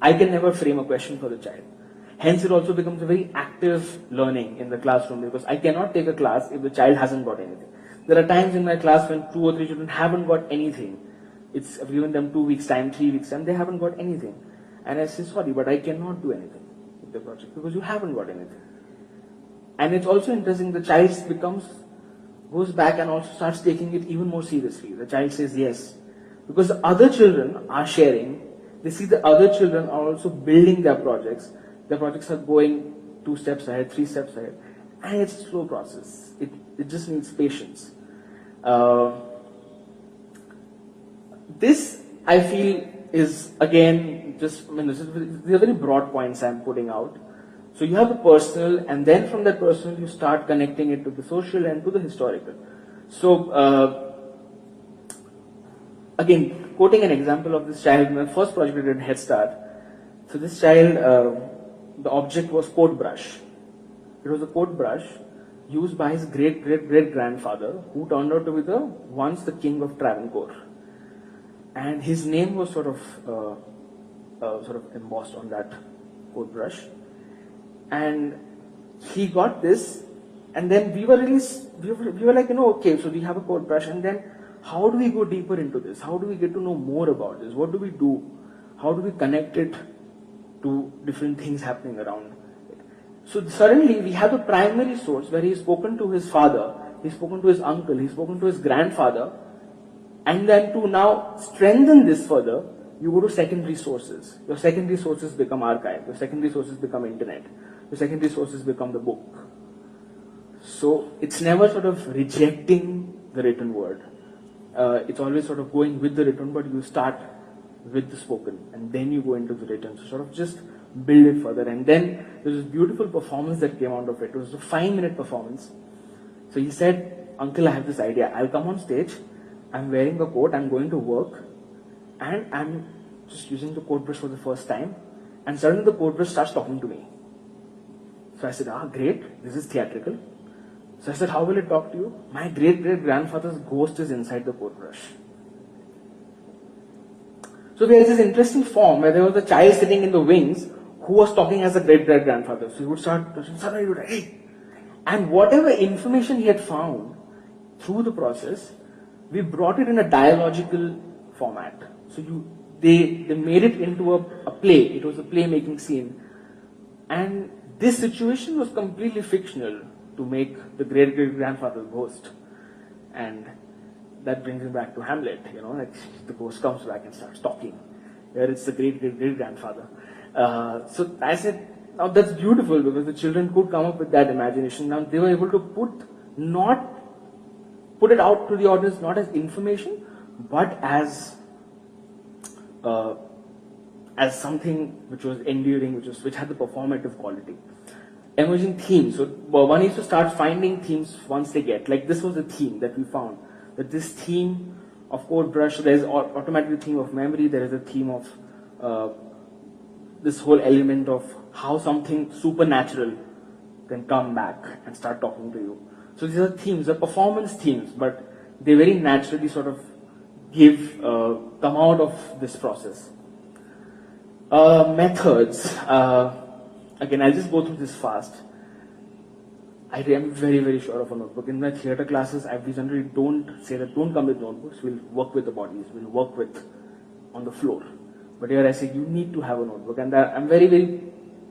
I can never frame a question for the child. Hence, it also becomes a very active learning in the classroom, because I cannot take a class if the child hasn't got anything. There are times in my class when 2 or 3 children haven't got anything. I've given them 2 weeks time, 3 weeks time, they haven't got anything. And I say, sorry, but I cannot do anything with the project because you haven't got anything. And it's also interesting, the child goes back and also starts taking it even more seriously. The child says yes. Because the other children are sharing, they see the other children are also building their projects. Their projects are going 2 steps ahead, 3 steps ahead. And it's a slow process. It just needs patience. This, I feel, is again, these are very broad points I'm putting out. So you have the personal, and then from that personal, you start connecting it to the social and to the historical. So, again, quoting an example of this child, my first project I did Head Start. So this child, the object was coat brush. It was a coat brush used by his great-great-great-grandfather, who turned out to be once the king of Travancore. And his name was sort of embossed on that coat brush. And he got this, and then we were like, okay, so we have a coat brush, and then how do we go deeper into this? How do we get to know more about this? What do we do? How do we connect it to different things happening around it? So suddenly we have a primary source where he's spoken to his father, he's spoken to his uncle, he's spoken to his grandfather, and then to now strengthen this further, you go to secondary sources. Your secondary sources become archive, your secondary sources become internet, your secondary sources become the book. So it's never sort of rejecting the written word. It's always sort of going with the written, but you start with the spoken and then you go into the written. So sort of just build it further. And then there's this beautiful performance that came out of it. It was a 5-minute performance. So he said, "Uncle, I have this idea. I'll come on stage. I'm wearing a coat. I'm going to work. And I'm just using the coat brush for the first time. And suddenly the coat brush starts talking to me." So I said, great. This is theatrical. So I said, "How will it talk to you?" "My great-great-grandfather's ghost is inside the coat brush." So there's this interesting form where there was a child sitting in the wings who was talking as a great-great-grandfather. So he would start, suddenly he would, "Hey!" And whatever information he had found through the process, we brought it in a dialogical format. So they made it into a play. It was a play-making scene. And this situation was completely fictional to make the great-great-grandfather ghost. And that brings me back to Hamlet, like the ghost comes back and starts talking. Here it's the great-great-great-grandfather. So I said, now that's beautiful, because the children could come up with that imagination. Now they were able to put it out to the audience, not as information, but as something which was enduring, which had the performative quality. Emerging themes. So one needs to start finding themes once they get. Like this was a theme that we found. That this theme of coat brush, there is automatically a theme of memory, there is a theme of this whole element of how something supernatural can come back and start talking to you. So these are themes, they're performance themes, but they very naturally sort of come out of this process. Methods. Again, I'll just go through this fast. I am very, very sure of a notebook. In my theatre classes, we generally don't say that don't come with notebooks, we'll work with the bodies, we'll work with on the floor. But here I say you need to have a notebook, and I'm very, very,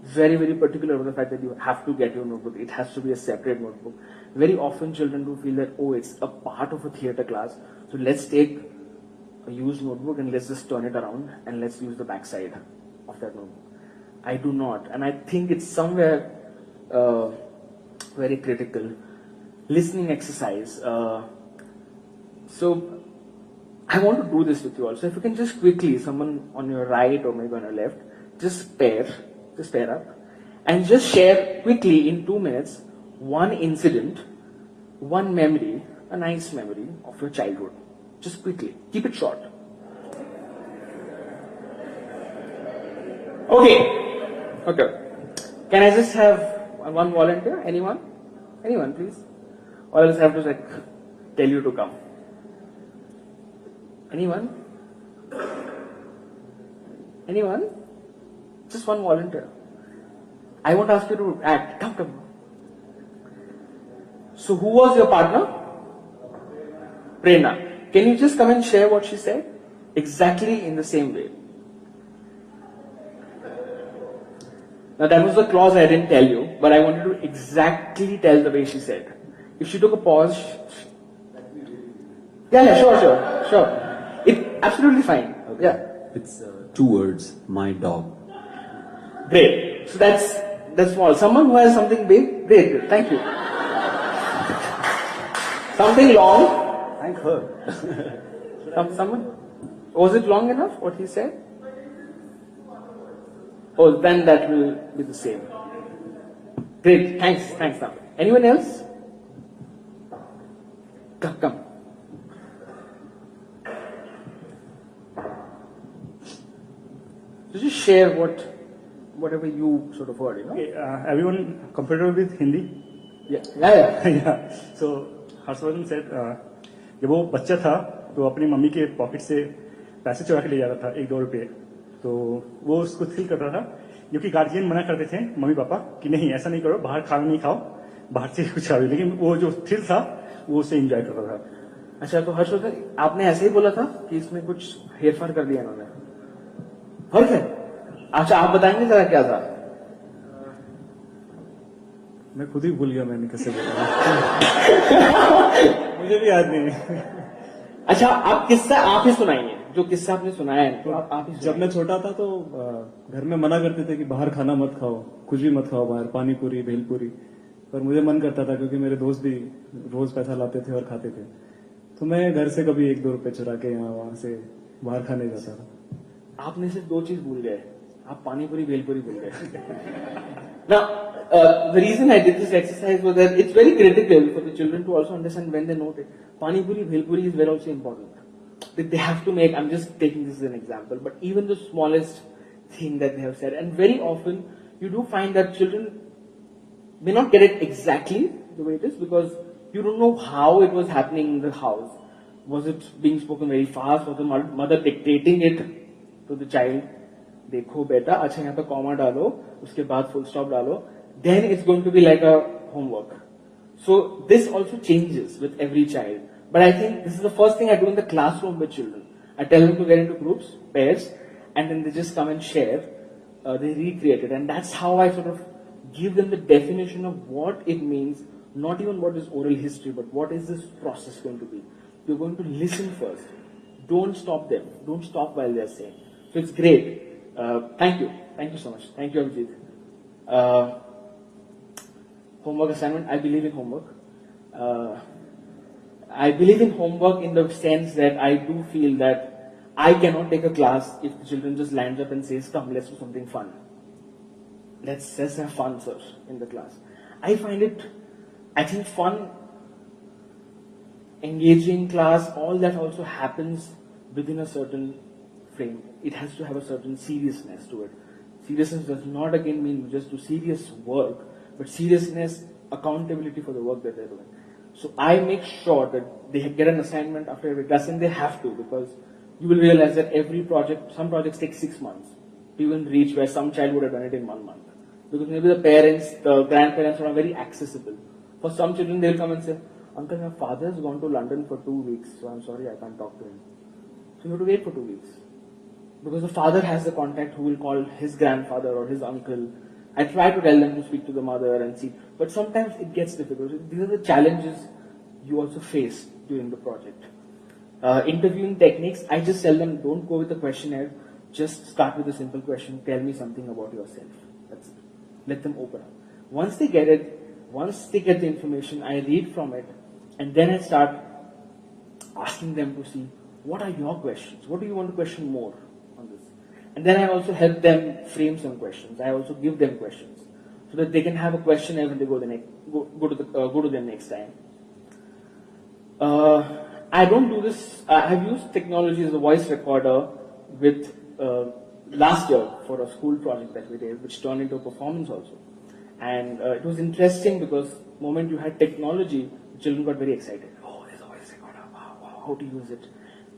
very, very particular about the fact that you have to get your notebook. It has to be a separate notebook. Very often children do feel that, it's a part of a theatre class, so let's take a used notebook and let's just turn it around and let's use the backside of that notebook. I do not, and I think it's somewhere very critical. Listening exercise. So I want to do this with you all. So if you can just quickly, someone on your right or maybe on your left, just pair up and just share quickly in 2 minutes one incident, one memory, a nice memory of your childhood. Just quickly. Keep it short. Okay. Can I just have one volunteer? Anyone? Anyone, please? Or else I have to tell you to come. Anyone? Anyone? Just one volunteer. I won't ask you to act. Come. So who was your partner? Prerna. Can you just come and share what she said? Exactly in the same way. Now that was the clause I didn't tell you, but I wanted to exactly tell the way she said. If she took a pause, yeah, sure. It absolutely fine. Okay. Yeah. It's 2 words. My dog. Great. So that's small. Someone who has something big. Great. Thank you. Something long. Thank her. Someone. Was it long enough? What he said? Oh, then that will be the same. Great. Thanks. Now. Anyone else? Come. So just share whatever you sort of heard, Okay, everyone comfortable with Hindi? Yeah. Yeah. So Harshvardhan said जब वो बच्चा था तो अपनी mummy के pocket से पैसे चुरा के ले जाता था 1-2 रुपए, तो वो उसको थ्रिल करता था, क्योंकि गार्जियन मना करते थे मम्मी पापा कि नहीं ऐसा नहीं करो, बाहर खाना नहीं खाओ, बाहर से कुछ खाओ, लेकिन वो जो थ्रिल था वो उसे एंजॉय करता था. अच्छा, तो हर्षवर्धन आपने ऐसे ही बोला था कि इसमें कुछ हेरफेर कर दिया इन्होंने? फर्क है? अच्छा, आप बताएंगे जरा क्या था? मैं खुद ही भूल गया मैंने कैसे बोला. मुझे भी याद नहीं. अच्छा, आप किस्सा आप ही सुनाइए, जो किस्सा आपने सुनाया है, तो आप ही जब मैं छोटा था तो घर में मना करते थे कि बाहर खाना मत खाओ, कुछ भी मत खाओ बाहर, पानी पूरी भेलपूरी, पर मुझे मन करता था क्योंकि मेरे दोस्त भी रोज पैसा लाते थे और खाते थे, तो मैं घर से कभी 1-2 रुपए चुरा के यहाँ वहां से बाहर खाने जाता था. आपने सिर्फ 2 चीज भूल गए, आप पानी पूरी भेलपूरी भूल गए. Now, the reason I did this exercise was that it's very critical for the children to also understand when they note it. Pani puri, bhel puri is very also important. That they have to make, I'm just taking this as an example, but even the smallest thing that they have said, and very often you do find that children may not get it exactly the way it is because you don't know how it was happening in the house. Was it being spoken very fast? Was the mother dictating it to the child? देखो बेटा, अच्छा यहाँ पे comma डालो, उसके बाद full stop डालो, then it's going to be like a homework. So this also changes with every child. But I think this is the first thing I do in the classroom with children. I tell them to get into groups, pairs, and then they just come and share. They recreate it, and that's how I sort of give them the definition of what it means. Not even what is oral history, but what is this process going to be. You're going to listen first. Don't stop them. Don't stop while they're saying. So it's great. Thank you so much. Thank you, Abhijit. Homework assignment. I believe in homework. I believe in homework in the sense that I do feel that I cannot take a class if the children just lands up and says, "Come, let's do something fun. Let's have fun, sir," in the class. I think fun, engaging class, all that also happens within a certain frame. It has to have a certain seriousness to it. Seriousness does not again mean just do serious work, but seriousness, accountability for the work that they're doing. So I make sure that they get an assignment after every class, and they have to, because you will realize that every project, some projects take 6 months to even reach where some child would have done it in 1 month. Because maybe the parents, the grandparents are not very accessible. For some children, they'll come and say, "Uncle, my father's gone to London for 2 weeks, so I'm sorry, I can't talk to him." So you have to wait for 2 weeks. Because the father has the contact who will call his grandfather or his uncle. I try to tell them to speak to the mother and see, but sometimes it gets difficult. These are the challenges you also face during the project. Interviewing techniques, I just tell them, don't go with a questionnaire, just start with a simple question, tell me something about yourself. That's it. Let them open up. Once they get it, once they get the information, I read from it, and then I start asking them to see, what are your questions? What do you want to question more on this? And then I also help them frame some questions. I also give them questions so that they can have a questionnaire when they go to them next time. I don't do this. I have used technology as a voice recorder with last year for a school project that we did, which turned into a performance also. And it was interesting because the moment you had technology, children got very excited. Oh, there's a voice recorder. Wow, how to use it.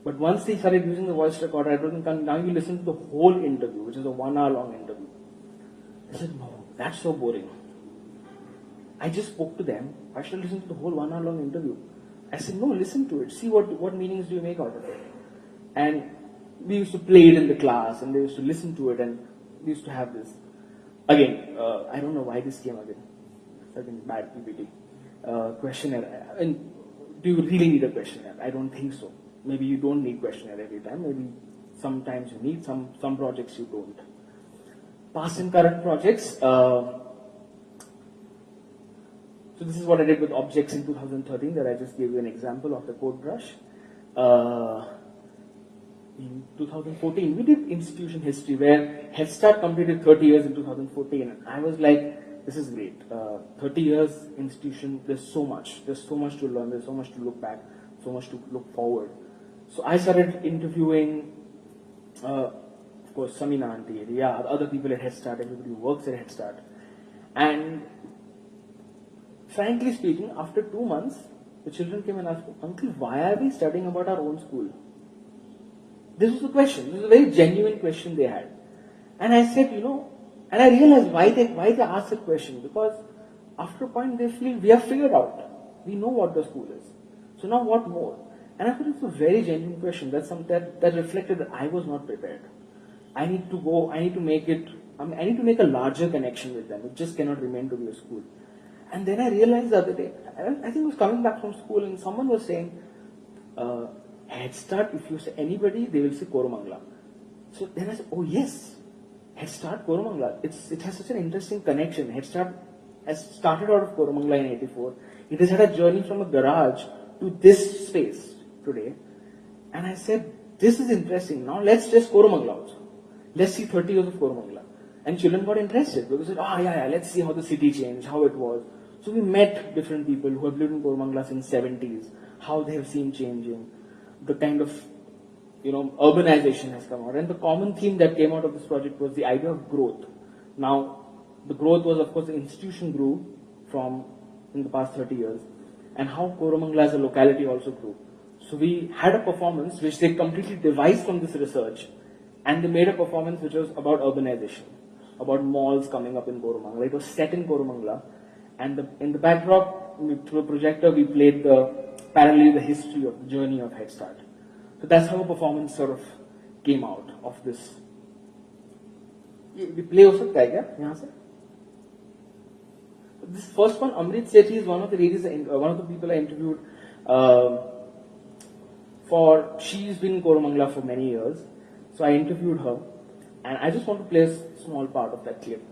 But once they started using the voice recorder, I told them, now you listen to the whole interview, which is a 1 hour long interview. I said, no, that's so boring. I just spoke to them. I should listen to the whole 1 hour long interview. I said, no, listen to it. See what meanings do you make out of it. And we used to play it in the class and they used to listen to it and we used to have this. Again, I don't know why this came again. Certain bad PPT. Questionnaire. I mean, do you really need a questionnaire? I don't think so. Maybe you don't need questionnaire every time. Maybe sometimes you need, some projects you don't. Past and current projects. So this is what I did with objects in 2013 that I just gave you an example of the code brush. In 2014, we did institution history where Head Start completed 30 years in 2014 and I was like, this is great. 30 years institution, there's so much to learn, there's so much to look back, so much to look forward. So I started interviewing, of course, Samina Auntie, yeah, other people at Head Start, everybody who works at Head Start. And frankly speaking, after 2 months, the children came and asked me, Uncle, why are we studying about our own school? This was the question. This was a very genuine question they had. And I said, and I realized why they asked that question. Because after a point they feel we have figured out. We know what the school is. So now what more? And I thought it's a very genuine question. That's something that reflected that I was not prepared. I need to make a larger connection with them. It just cannot remain to be a school. And then I realized the other day, I think I was coming back from school and someone was saying, Head Start, if you say anybody, they will say Koromangala. So then I said, oh yes, Head Start, Koromangala. It has such an interesting connection. Head Start has started out of Koromangala in 84. It has had a journey from a garage to this space today. And I said, this is interesting. Now let's just Koromangala also. Let's see 30 years of Koromangala. And children got interested because they said, let's see how the city changed, how it was. So we met different people who have lived in Koromangala since 70s, how they have seen changing. The kind of, urbanization has come out. And the common theme that came out of this project was the idea of growth. Now, the growth was, of course, the institution grew in the past 30 years, and how Koromangala as a locality also grew. So we had a performance which they completely devised from this research, and they made a performance which was about urbanization, about malls coming up in Koromangala. It was set in Koromangala, and in the backdrop, through a projector, we played parallelly the history of the journey of Head Start. So that's how a performance sort of came out of this. We play ho sakta hai kya yahan se? This first one, Amrit Sethi is one of the people I interviewed. She's been in Koromangala for many years, so I interviewed her, and I just want to play a small part of that clip.